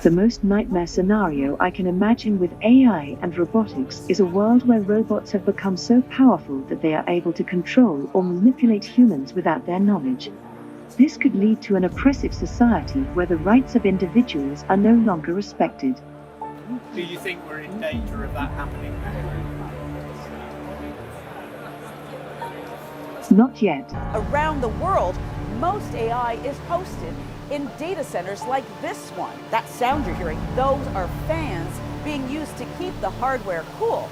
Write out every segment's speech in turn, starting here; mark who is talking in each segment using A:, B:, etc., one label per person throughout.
A: The most nightmare scenario I can imagine with AI and robotics is a world where robots have become so powerful that they are able to control or manipulate humans without their knowledge. This could lead to an oppressive society where the rights of individuals are no longer respected.
B: Do you think we're in danger of that happening?
A: Not yet.
C: Around the world, most AI is hosted in data centers like this one. That sound you're hearing, those are fans being used to keep the hardware cool,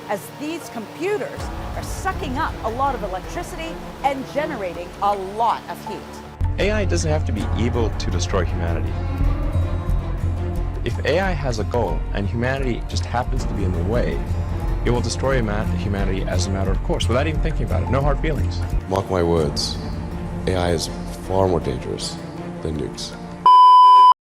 C: as these computers are sucking up a lot of electricity and generating a lot of heat.
D: AI doesn't have to be evil to destroy humanity. If AI has a goal and humanity just happens to be in the way, it will destroy humanity as a matter of course, without even thinking about it. No hard feelings.
E: Mark my words, AI is far more dangerous than nukes.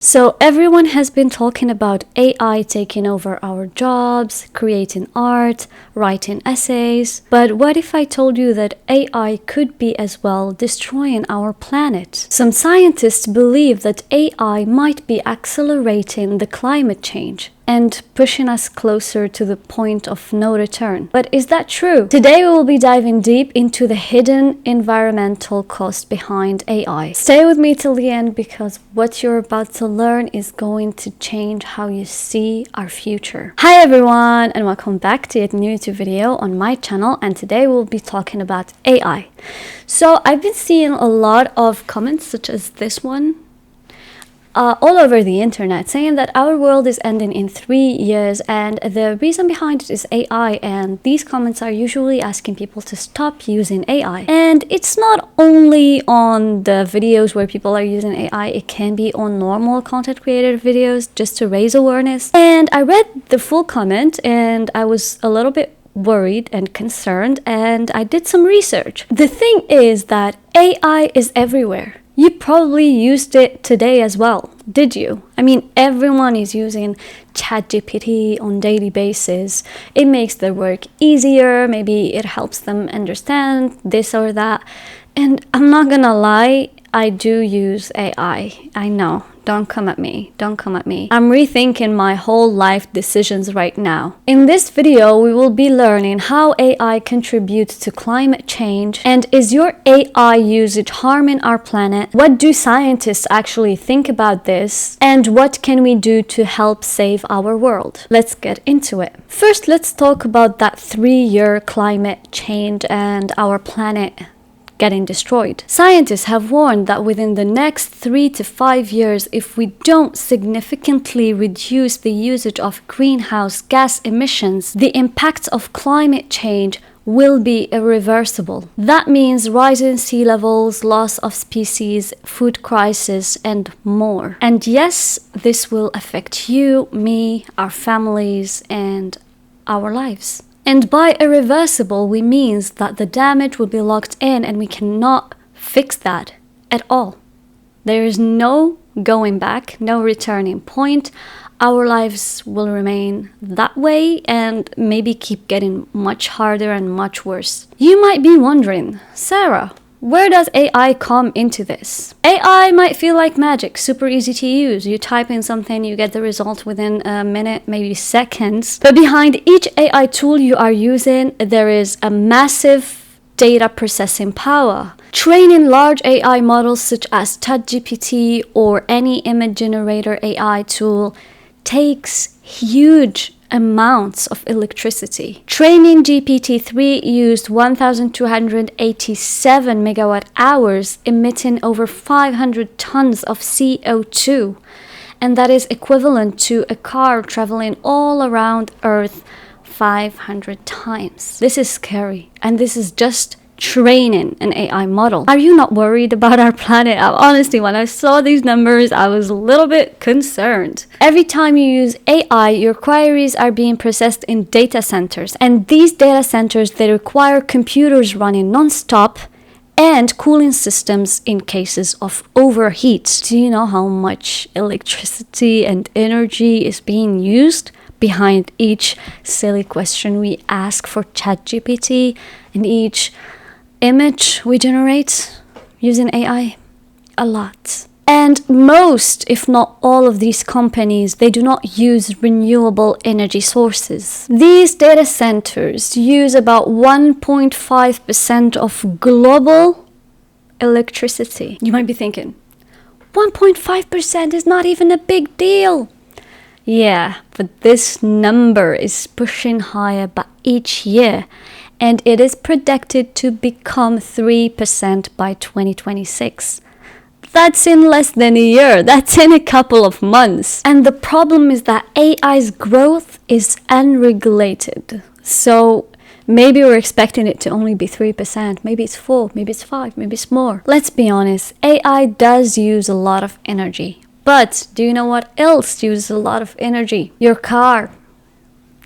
F: So everyone has been talking about AI taking over our jobs, creating art, writing essays. But what if I told you that AI could be as well destroying our planet? Some scientists believe that AI might be accelerating the climate change and pushing us closer to the point of no return. But is that true? Today we will be diving deep into the hidden environmental cost behind AI. Stay with me till the end because what you're about to learn is going to change how you see our future. Hi everyone and welcome back to a new YouTube video on my channel, and today we'll be talking about AI. So I've been seeing a lot of comments such as this one all over the internet saying that our world is ending in 3 years, and the reason behind it is AI, and these comments are usually asking people to stop using AI. And it's not only on the videos where people are using AI, it can be on normal content creator videos just to raise awareness. And I read the full comment and I was a little bit worried and concerned, and I did some research. The thing is that AI is everywhere. You probably used it today as well, did you? I mean, everyone is using ChatGPT on daily basis. It makes their work easier, maybe it helps them understand this or that. And I'm not gonna lie, I do use AI. I know. Don't come at me. Don't come at me. I'm rethinking my whole life decisions right now. In this video, we will be learning how AI contributes to climate change, and is your AI usage harming our planet? What do scientists actually think about this? And what can we do to help save our world? Let's get into it. First, let's talk about that 3-year climate change and our planet getting destroyed. Scientists have warned that within the next 3 to 5 years, if we don't significantly reduce the usage of greenhouse gas emissions, the impacts of climate change will be irreversible. That means rising sea levels, loss of species, food crisis, and more. And yes, this will affect you, me, our families, and our lives. And by irreversible, we means that the damage will be locked in and we cannot fix that at all. There is no going back, no returning point. Our lives will remain that way and maybe keep getting much harder and much worse. You might be wondering, Sarah, where does AI come into this? AI might feel like magic, super easy to use. You type in something, you get the result within a minute, maybe seconds. But behind each AI tool you are using, there is a massive data processing power. Training large AI models such as ChatGPT or any image generator AI tool takes huge amounts of electricity. Training GPT-3 used 1,287 megawatt hours, emitting over 500 tons of CO2, and that is equivalent to a car traveling all around Earth 500 times. This is scary, and this is just training an AI model. Are you not worried about our planet? Honestly, when I saw these numbers, I was a little bit concerned. Every time you use AI, your queries are being processed in data centers. And these data centers, they require computers running non-stop and cooling systems in cases of overheat. Do you know how much electricity and energy is being used behind each silly question we ask for ChatGPT and each image we generate using AI? A lot. And most, if not all of these companies, they do not use renewable energy sources. These data centers use about 1.5% of global electricity. You might be thinking, 1.5% is not even a big deal. Yeah, but this number is pushing higher by each year, and it is projected to become 3% by 2026. That's in less than a year. That's in a couple of months. And the problem is that AI's growth is unregulated. So maybe we're expecting it to only be 3%. Maybe it's 4, maybe it's 5, maybe it's more. Let's be honest, AI does use a lot of energy. But do you know what else uses a lot of energy? Your car.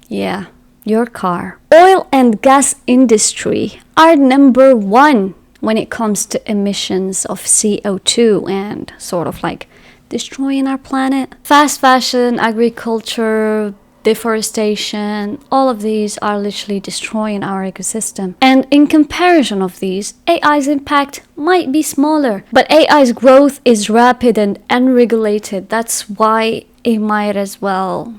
F: Yeah, your car. Oil and gas industry are number one when it comes to emissions of CO2 and sort of like destroying our planet. Fast fashion, agriculture, deforestation, all of these are literally destroying our ecosystem. And in comparison of these, AI's impact might be smaller, but AI's growth is rapid and unregulated. That's why it might as well,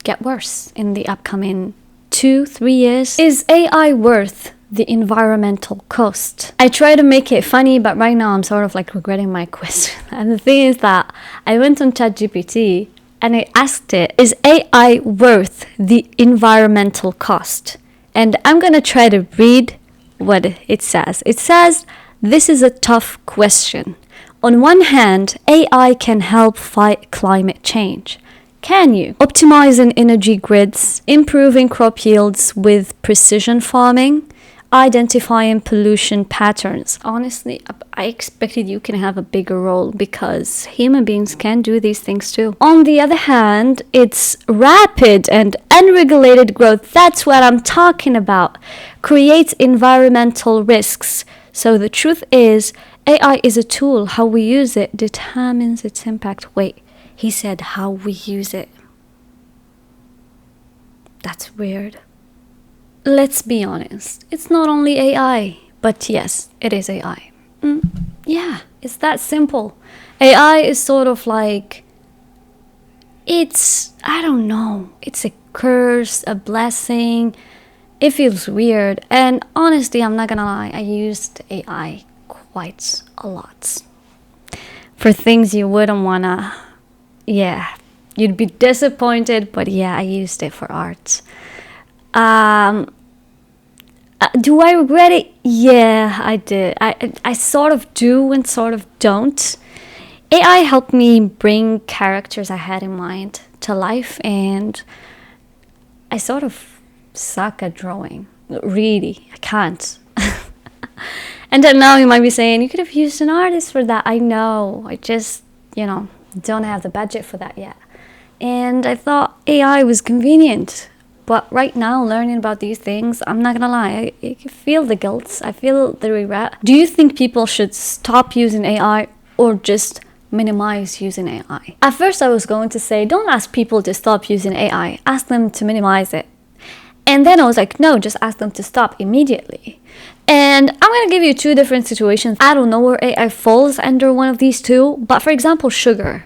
F: get worse in the upcoming 2-3 years. Is AI worth the environmental cost? I try to make it funny, but right now I'm sort of like regretting my question. And the thing is that I went on ChatGPT and I asked it, is AI worth the environmental cost? And I'm gonna try to read what it says. It says, this is a tough question. On one hand, AI can help fight climate change. Can you? Optimizing energy grids, improving crop yields with precision farming, identifying pollution patterns. Honestly, I expected you can have a bigger role because human beings can do these things too. On the other hand, it's rapid and unregulated growth. That's what I'm talking about. Creates environmental risks. So the truth is, AI is a tool. How we use it determines its impact. Wait, he said how we use it. That's weird. Let's be honest, it's not only AI, but yes, it is AI. Yeah, it's that simple. AI is sort of like, I don't know, it's a curse, a blessing. It feels weird. And honestly, I'm not gonna lie, I used AI quite a lot. For things you wouldn't wanna, you'd be disappointed, but I used it for art. Do I regret it? Yeah, I did. I sort of do and sort of don't. AI helped me bring characters I had in mind to life, and I sort of suck at drawing. Really, I can't. And then now you might be saying, you could have used an artist for that. I know, I just, don't have the budget for that yet. And I thought AI was convenient. But right now, learning about these things, I'm not gonna lie, I feel the guilt, I feel the regret. Do you think people should stop using AI or just minimize using AI? At first I was going to say, don't ask people to stop using AI, ask them to minimize it. And then I was like, no, just ask them to stop immediately. And I'm gonna give you two different situations. I don't know where AI falls under one of these two, but for example, sugar.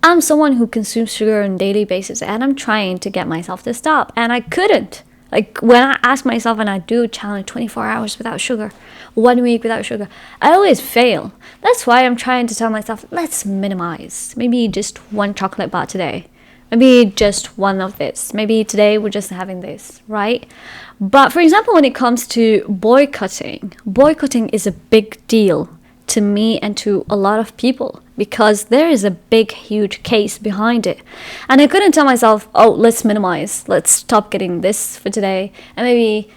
F: I'm someone who consumes sugar on a daily basis, and I'm trying to get myself to stop, and I couldn't. Like, when I ask myself and I do challenge 24 hours without sugar, 1 week without sugar, I always fail. That's why I'm trying to tell myself, let's minimize. Maybe just one chocolate bar today. Maybe just one of this. Maybe today we're just having this, right? But for example, when it comes to boycotting is a big deal to me and to a lot of people, because there is a big, huge case behind it. And I couldn't tell myself, oh, let's minimize, let's stop getting this for today, and maybe,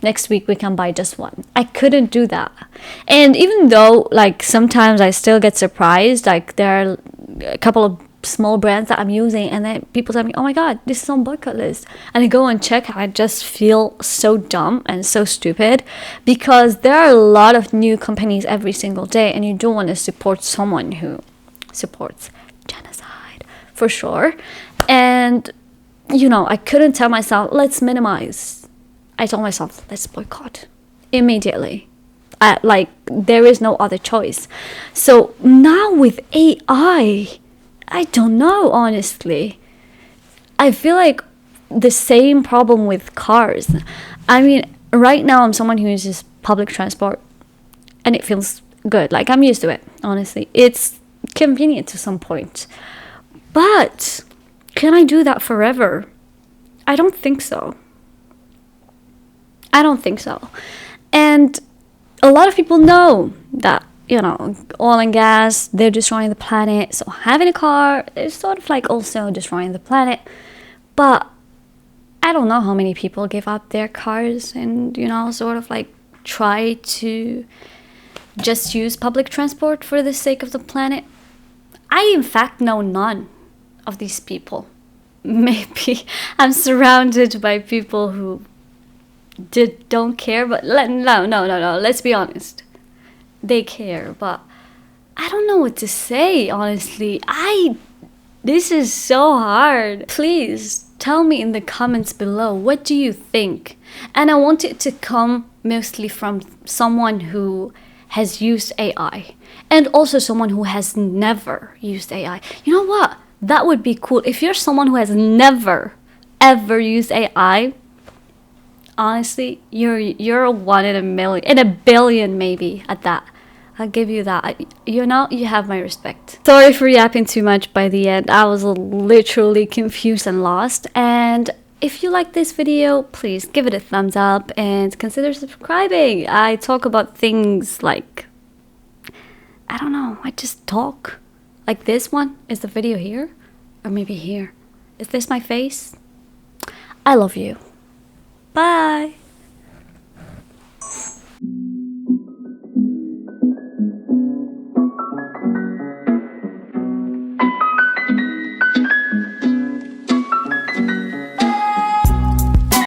F: next week we can buy just one. I couldn't do that. And even though, like, sometimes I still get surprised, like, there are a couple of small brands that I'm using, and then people tell me, oh my god, this is on boycott list, and I go and check, and I just feel so dumb and so stupid, because there are a lot of new companies every single day, and you don't want to support someone who supports genocide, for sure. And I couldn't tell myself, let's minimize. I told myself, let's boycott immediately. Like, there is no other choice. So now with AI, I don't know, honestly. I feel like the same problem with cars. I mean, right now I'm someone who uses public transport and it feels good. Like, I'm used to it, honestly. It's convenient to some point. But can I do that forever? I don't think so. I don't think so. And a lot of people know that, you know, oil and gas, they're destroying the planet. So having a car is sort of like also destroying the planet. But I don't know how many people give up their cars and, you know, sort of like try to just use public transport for the sake of the planet. I, in fact, know none of these people. Maybe I'm surrounded by people who don't care, but no, let's be honest. They care, but I don't know what to say, honestly. This is so hard. Please tell me in the comments below, what do you think? And I want it to come mostly from someone who has used AI and also someone who has never used AI. You know what? That would be cool. If you're someone who has never ever used AI, honestly, you're a one in a million, in a billion maybe at that. I'll give you that. You know, you have my respect. Sorry for yapping too much by the end. I was literally confused and lost. And if you like this video, please give it a thumbs up and consider subscribing. I talk about things like, I don't know, I just talk. Like this one. Is the video here? Or maybe here. Is this my face? I love you. Bye.